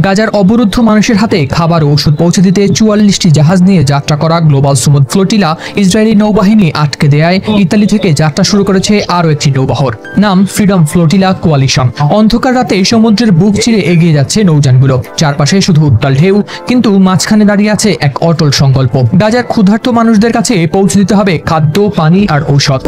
গাজার অবরুদ্ধ মানুষের হাতে খাবার ও ওষুধ পৌঁছে দিতে ৪৪টি জাহাজ নিয়ে যাত্রা করা গ্লোবাল সুমুদ ফ্লোটিলা ইসরায়েলি নৌবাহিনী আটকে দেয়ায় ইতালি থেকে যাত্রা শুরু করেছে আরও একটি নৌবহর, নাম ফ্রিডম ফ্লোটিলা কোয়ালিশন। অন্ধকার রাতে সমুদ্রের বুক চিরে এগিয়ে যাচ্ছে নৌযানগুলো। চারপাশে শুধু উত্তাল ঢেউ, কিন্তু মাঝখানে দাঁড়িয়ে আছে এক অটল সংকল্প। গাজার ক্ষুধার্ত মানুষদের কাছে পৌঁছে দিতে হবে খাদ্য, পানি আর ঔষধ।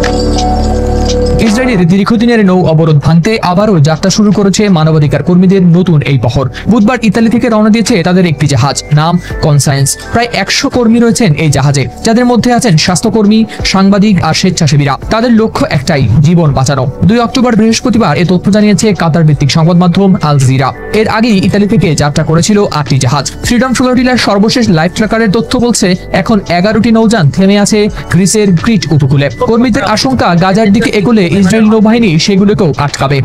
ইসরায়েলের দীর্ঘদিনের নৌ অবরোধ ভাঙতে আবারও যাত্রা শুরু করেছে মানবাধিকার কর্মীদের নতুন এই বহর। বুধবার ইতালি থেকে রওনা দিয়েছে তাদের একটি জাহাজ, নাম কনসায়েন্স। প্রায় ১০০ কর্মী রয়েছেন এই জাহাজে, যাদের মধ্যে আছেন স্বাস্থ্যকর্মী, সাংবাদিক আর স্বেচ্ছাসেবীরা। তাদের লক্ষ্য একটাই, জীবন বাঁচানো। ২ অক্টোবর বৃহস্পতিবার এ তথ্য জানিয়েছে কাতার ভিত্তিক সংবাদ মাধ্যম আল জাজিরা। এর আগেই ইতালি থেকে যাত্রা করেছিল ৮টি জাহাজ। ফ্রিডম ফ্লোটিলার সর্বশেষ লাইভ ট্র্যাকারের তথ্য বলছে এখন ১১টি নৌযান থেমে আছে গ্রিসের ক্রিট উপকূলে। কর্মীদের আশঙ্কা, গাজার দিকে এগোলে ইসরায়েল নৌবাহিনী সেগুলোকেও আটকাবে।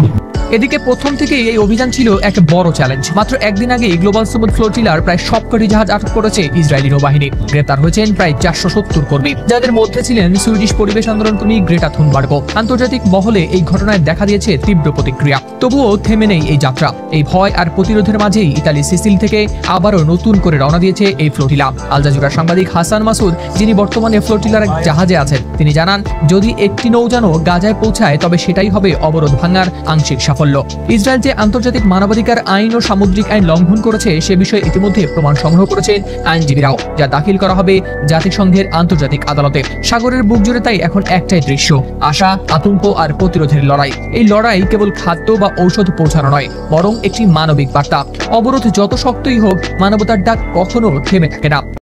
এদিকে প্রথম থেকেই এই অভিযান ছিল এক বড় চ্যালেঞ্জ। মাত্র একদিন আগে গ্লোবাল সুমুদ ফ্লোটিলার প্রায় সবকটি জাহাজ আটক করেছে ইসরায়েলি নৌবাহিনী। গ্রেপ্তার হয়েছেন প্রায় ৪৭০ কর্মী, যাদের মধ্যে ছিলেন সুইডিশ পরিবেশ আন্দোলনকর্মী গ্রেটা থুনবার্গ। আন্তর্জাতিক মহলে এই ঘটনায় দেখা দিয়েছে তীব্র প্রতিক্রিয়া। তবুও থেমে নেই এই যাত্রা। এই ভয় আর প্রতিরোধের মাঝেই ইতালি সিসিল থেকে আবারও নতুন করে রওনা দিয়েছে এই ফ্লোটিলা। আল জাজিরার সাংবাদিক হাসান মাসুদ, যিনি বর্তমানে ফ্লোটিলার এক জাহাজে আছেন, তিনি জানান, যদি একটি নৌযানও গাজায় পৌঁছায় তবে সেটাই হবে অবরোধ ভাঙার আংশিক সাফল্য। ইসরায়েল যে আন্তর্জাতিক মানবাধিকার আইন ও সামুদ্রিক আইন লঙ্ঘন করেছে সে বিষয়ে ইতিমধ্যে প্রমাণ সংগ্রহ করেছেন আইনজীবীরাও, যা দাখিল করা হবে জাতিসংঘের আন্তর্জাতিক আদালতে। সাগরের বুক জুড়ে তাই এখন একটাই দৃশ্য, আশা, আতঙ্ক আর প্রতিরোধের লড়াই। এই লড়াই কেবল খাদ্য বা ঔষধ পৌঁছানো নয়, বরং একটি মানবিক বার্তা। অবরোধ যত শক্তই হোক, মানবতার ডাক কখনো থেমে থাকে না।